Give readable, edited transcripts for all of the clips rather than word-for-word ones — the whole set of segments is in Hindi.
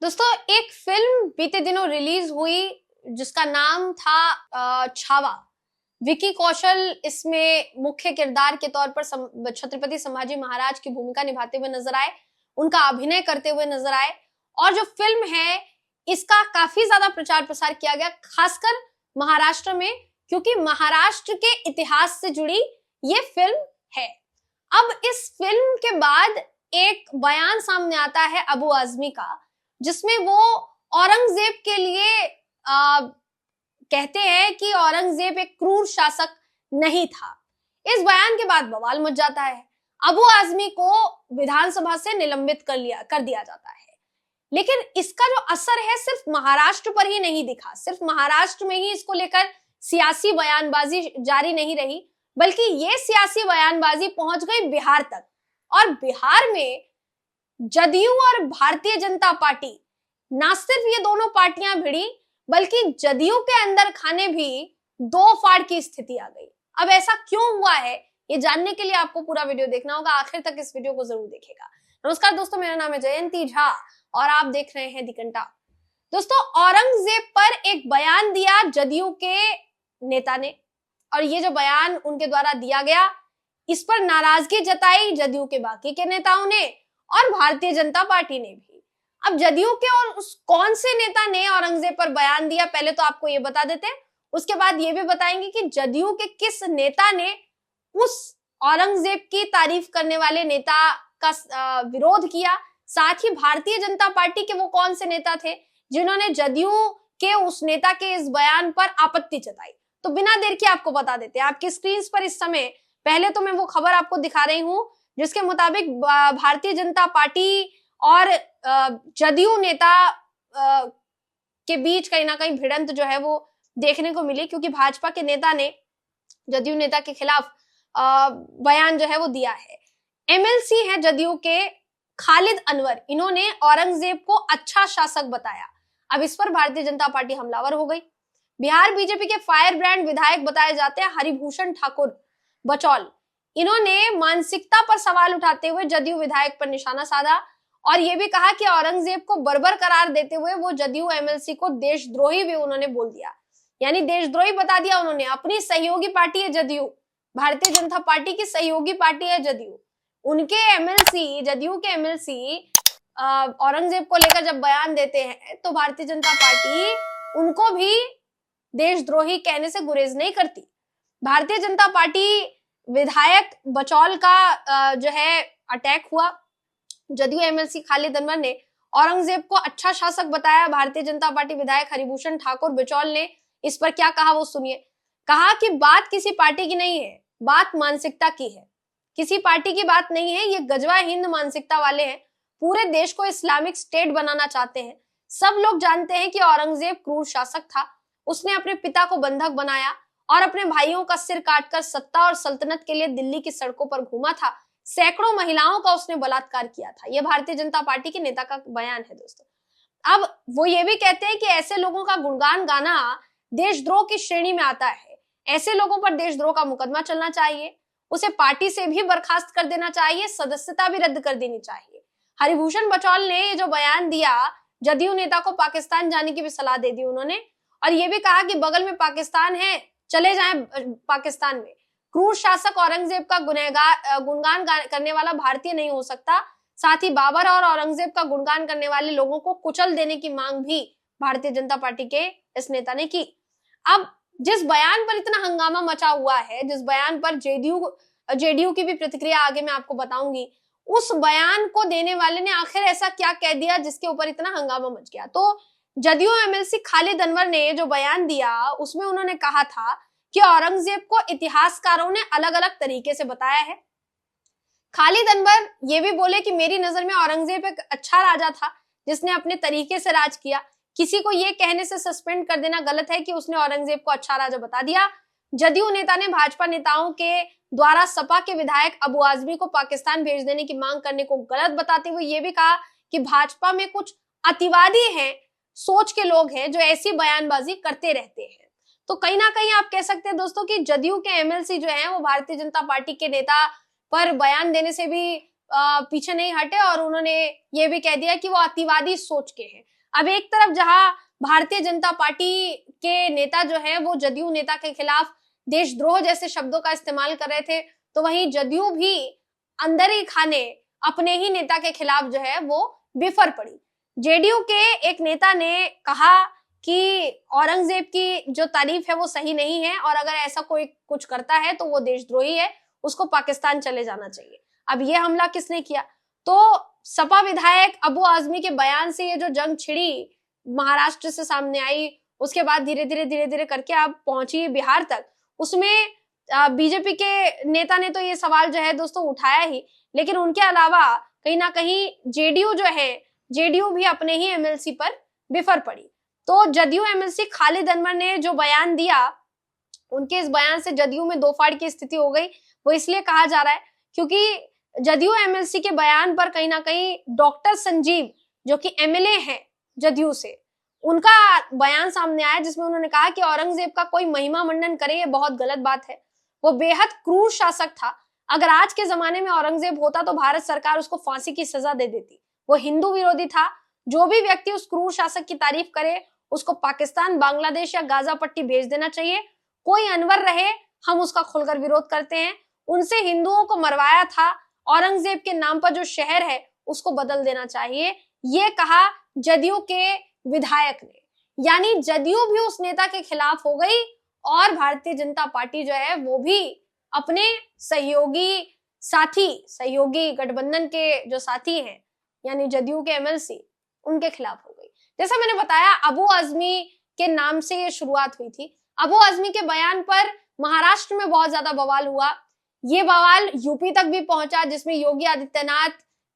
दोस्तों, एक फिल्म बीते दिनों रिलीज हुई जिसका नाम था छावा। विकी कौशल इसमें मुख्य किरदार के तौर पर छत्रपति संभाजी महाराज की भूमिका निभाते हुए नजर आए, उनका अभिनय करते हुए नजर आए। और जो फिल्म है इसका काफी ज्यादा प्रचार प्रसार किया गया, खासकर महाराष्ट्र में, क्योंकि महाराष्ट्र के इतिहास से जुड़ी ये फिल्म है। अब इस फिल्म के बाद एक बयान सामने आता है अबू आजमी का, जिसमें वो औरंगजेब के लिए कहते हैं कि औरंगजेब एक क्रूर शासक नहीं था। इस बयान के बाद बवाल मच जाता है। अबू आजमी को विधानसभा से निलंबित कर दिया जाता है। लेकिन इसका जो असर है सिर्फ महाराष्ट्र पर ही नहीं दिखा, सिर्फ महाराष्ट्र में ही इसको लेकर सियासी बयानबाजी जारी नहीं रही, बल्कि ये सियासी बयानबाजी पहुंच गई बिहार तक। और बिहार में जदयू और भारतीय जनता पार्टी, ना सिर्फ ये दोनों पार्टियां भिड़ी, बल्कि जदयू के अंदर खाने भी दो फाड़ की स्थिति आ गई। अब ऐसा क्यों हुआ है, ये जानने के लिए आपको पूरा वीडियो देखना होगा। आखिर तक इस वीडियो को जरूर देखिएगा। नमस्कार दोस्तों, मेरा नाम है जयंती झा और आप देख रहे हैं दी घंटा। दोस्तों, औरंगजेब पर एक बयान दिया जदयू के नेता ने, और ये जो बयान उनके द्वारा दिया गया, इस पर नाराजगी जताई जदयू के बाकी के नेताओं ने और भारतीय जनता पार्टी ने भी। अब जदयू के और उस कौन से नेता ने औरंगजेब पर बयान दिया, पहले तो आपको ये बता देते हैं, उसके बाद ये भी बताएंगे कि जदयू के किस नेता ने उस औरंगजेब की तारीफ करने वाले नेता का विरोध किया। साथ ही भारतीय जनता पार्टी के वो कौन से नेता थे जिन्होंने जदयू के उस नेता के इस बयान पर आपत्ति जताई। तो बिना देर के आपको बता देते हैं। आपकी स्क्रीन पर इस समय पहले तो मैं वो खबर आपको दिखा रही हूं जिसके मुताबिक भारतीय जनता पार्टी और जदयू नेता के बीच कहीं ना कहीं भिड़ंत जो है वो देखने को मिली, क्योंकि भाजपा के नेता ने जदयू नेता के खिलाफ बयान जो है वो दिया है। एमएलसी है जदयू के खालिद अनवर, इन्होंने औरंगजेब को अच्छा शासक बताया। अब इस पर भारतीय जनता पार्टी हमलावर हो गई। बिहार बीजेपी के फायर ब्रांड विधायक बताए जाते हैं हरिभूषण ठाकुर बचौल, इन्होंने मानसिकता पर सवाल उठाते हुए जदयू विधायक पर निशाना साधा और यह भी कहा कि औरंगजेब को बर्बर करार देते हुए वो जदयू एमएलसी को देशद्रोही भी उन्होंने बोल दिया, यानी देशद्रोही बता दिया उन्होंने। अपनी सहयोगी पार्टी है जदयू, भारतीय जनता पार्टी की सहयोगी पार्टी है जदयू, उनके एमएलसी, जदयू के एमएलसी औरंगजेब को लेकर जब बयान देते हैं तो भारतीय जनता पार्टी उनको भी देशद्रोही कहने से गुरेज नहीं करती। भारतीय जनता पार्टी विधायक बचौल का जो है अटैक हुआ। जदयू एमएलसी खालिद अनवर ने औरंगजेब को अच्छा शासक बताया। भारतीय जनता पार्टी विधायक हरिभूषण ठाकुर बचौल ने इस पर क्या कहा वो सुनिए। कहा कि बात किसी पार्टी की नहीं है, बात मानसिकता की है, किसी पार्टी की बात नहीं है। ये गजवा हिंद मानसिकता वाले हैं, पूरे देश को इस्लामिक स्टेट बनाना चाहते हैं। सब लोग जानते हैं कि औरंगजेब क्रूर शासक था, उसने अपने पिता को बंधक बनाया और अपने भाइयों का सिर काटकर सत्ता और सल्तनत के लिए दिल्ली की सड़कों पर घूमा था। सैकड़ों महिलाओं का उसने बलात्कार किया था। यह भारतीय जनता पार्टी के नेता का बयान है दोस्तों। अब वो ये भी कहते हैं कि ऐसे लोगों का गुणगान गाना देशद्रोह की श्रेणी में आता है। ऐसे लोगों पर देशद्रोह का मुकदमा चलना चाहिए, उसे पार्टी से भी बर्खास्त कर देना चाहिए, सदस्यता भी रद्द कर देनी चाहिए। हरिभूषण बचौल ने ये जो बयान दिया, जदयू नेता को पाकिस्तान जाने की भी सलाह दे दी उन्होंने, और ये भी कहा कि बगल में पाकिस्तान है, चले जाएं पाकिस्तान में। क्रूर शासक औरंगजेब का गुणगान करने वाला भारतीय नहीं हो सकता। साथ ही बाबर और औरंगजेब का गुणगान करने वाले लोगों को कुचल देने की मांग भी भारतीय जनता पार्टी के इस नेता ने की। अब जिस बयान पर इतना हंगामा मचा हुआ है, जिस बयान पर जेडीयू की भी प्रतिक्रिया आगे मैं आपको बताऊंगी, उस बयान को देने वाले ने आखिर ऐसा क्या कह दिया जिसके ऊपर इतना हंगामा मच गया। तो जदयू एमएलसी खालिद अनवर ने जो बयान दिया उसमें उन्होंने कहा था कि औरंगजेब को इतिहासकारों ने अलग अलग तरीके से बताया है। खालिद अनवर ये भी बोले कि मेरी नजर में औरंगजेब एक अच्छा राजा था जिसने अपने तरीके से राज किया। किसी को ये कहने से सस्पेंड कर देना गलत है कि उसने औरंगजेब को अच्छा राजा बता दिया। जदयू नेता ने भाजपा नेताओं के द्वारा सपा के विधायक अबू आजमी को पाकिस्तान भेज देने की मांग करने को गलत बताते हुए ये भी कहा कि भाजपा में कुछ अतिवादी हैं, सोच के लोग हैं जो ऐसी बयानबाजी करते रहते हैं। तो कहीं ना कहीं आप कह सकते हैं दोस्तों कि जदयू के एमएलसी जो हैं वो भारतीय जनता पार्टी के नेता पर बयान देने से भी पीछे नहीं हटे और उन्होंने ये भी कह दिया कि वो अतिवादी सोच के हैं। अब एक तरफ जहां भारतीय जनता पार्टी के नेता जो है वो जदयू नेता के खिलाफ देशद्रोह जैसे शब्दों का इस्तेमाल कर रहे थे, तो वहीं जदयू भी अंदर ही खाने अपने ही नेता के खिलाफ जो है वो बिफर पड़ी। जेडीयू के एक नेता ने कहा कि औरंगजेब की जो तारीफ है वो सही नहीं है और अगर ऐसा कोई कुछ करता है तो वो देशद्रोही है, उसको पाकिस्तान चले जाना चाहिए। अब ये हमला किसने किया? तो सपा विधायक अबू आजमी के बयान से ये जो जंग छिड़ी महाराष्ट्र से सामने आई, उसके बाद धीरे धीरे करके अब पहुंची बिहार तक। उसमें बीजेपी के नेता ने तो ये सवाल जो है दोस्तों उठाया ही, लेकिन उनके अलावा कहीं ना कहीं जेडीयू जो है, जेडीयू भी अपने ही एमएलसी पर बिफर पड़ी। तो जदयू एमएलसी खालिद अनवर ने जो बयान दिया, उनके इस बयान से जदयू में दो फाड़ की स्थिति हो गई। वो इसलिए कहा जा रहा है क्योंकि जदयू एमएलसी के बयान पर कहीं ना कहीं डॉक्टर संजीव जो कि एमएलए हैं जदयू से, उनका बयान सामने आया जिसमें उन्होंने कहा कि औरंगजेब का कोई महिमा मंडन करे ये बहुत गलत बात है। वो बेहद क्रूर शासक था। अगर आज के जमाने में औरंगजेब होता तो भारत सरकार उसको फांसी की सजा दे देती। वो हिंदू विरोधी था। जो भी व्यक्ति उस क्रूर शासक की तारीफ करे उसको पाकिस्तान, बांग्लादेश या गाजा पट्टी भेज देना चाहिए। कोई अनवर रहे, हम उसका खुलकर विरोध करते हैं। उनसे हिंदुओं को मरवाया था। औरंगजेब के नाम पर जो शहर है उसको बदल देना चाहिए, ये कहा जदयू के विधायक ने। यानी जदयू भी उस नेता के खिलाफ हो गई और भारतीय जनता पार्टी जो है वो भी अपने सहयोगी गठबंधन के जो साथी हैं यानी जदयू के एमएलसी, उनके खिलाफ हो गई। जैसा मैंने बताया, अबू आजमी के नाम से ये शुरुआत हुई थी। अबू आजमी के बयान पर महाराष्ट्र में बहुत ज्यादा बवाल हुआ। ये बवाल यूपी तक भी पहुंचा, जिसमें योगी आदित्यनाथ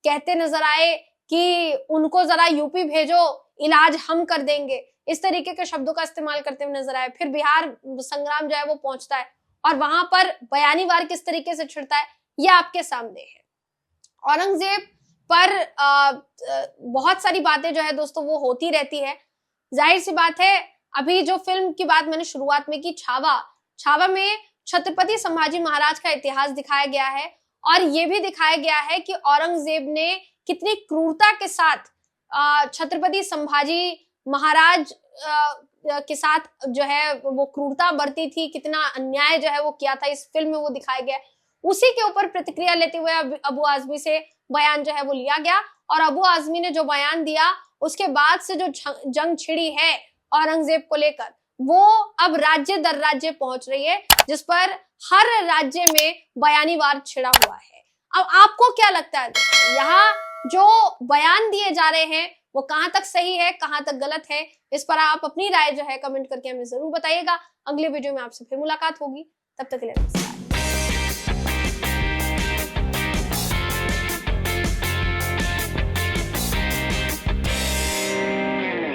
कहते नजर आए कि उनको जरा यूपी भेजो, इलाज हम कर देंगे। इस तरीके के शब्दों का इस्तेमाल करते हुए नजर आए। फिर बिहार संग्राम जो है वो पहुंचता है और वहां पर बयानी वार किस तरीके से छिड़ता है ये आपके सामने है। औरंगजेब पर बहुत सारी बातें जो है दोस्तों वो होती रहती है। जाहिर सी बात है, अभी जो फिल्म की बात मैंने शुरुआत में की, छावा में छत्रपति संभाजी महाराज का इतिहास दिखाया गया है और ये भी दिखाया गया है कि औरंगजेब ने कितनी क्रूरता के साथ छत्रपति संभाजी महाराज के साथ जो है वो क्रूरता बरती थी, कितना अन्याय जो है वो किया था, इस फिल्म में वो दिखाया गया। उसी के ऊपर प्रतिक्रिया लेते हुए अबू आजमी से बयान जो है वो लिया गया और अबू आजमी ने जो बयान दिया उसके बाद से जो जंग छिड़ी है औरंगजेब को लेकर, वो अब राज्य दर राज्य पहुंच रही है, जिस पर हर राज्य में बयानी वार छिड़ा हुआ है। अब आपको क्या लगता है यहाँ जो बयान दिए जा रहे हैं वो कहां तक सही है, कहां तक गलत है? इस पर आप अपनी राय जो है कमेंट करके हमें जरूर बताइएगा। अगले वीडियो में आपसे फिर मुलाकात होगी, तब तक के लिए नमस्कार।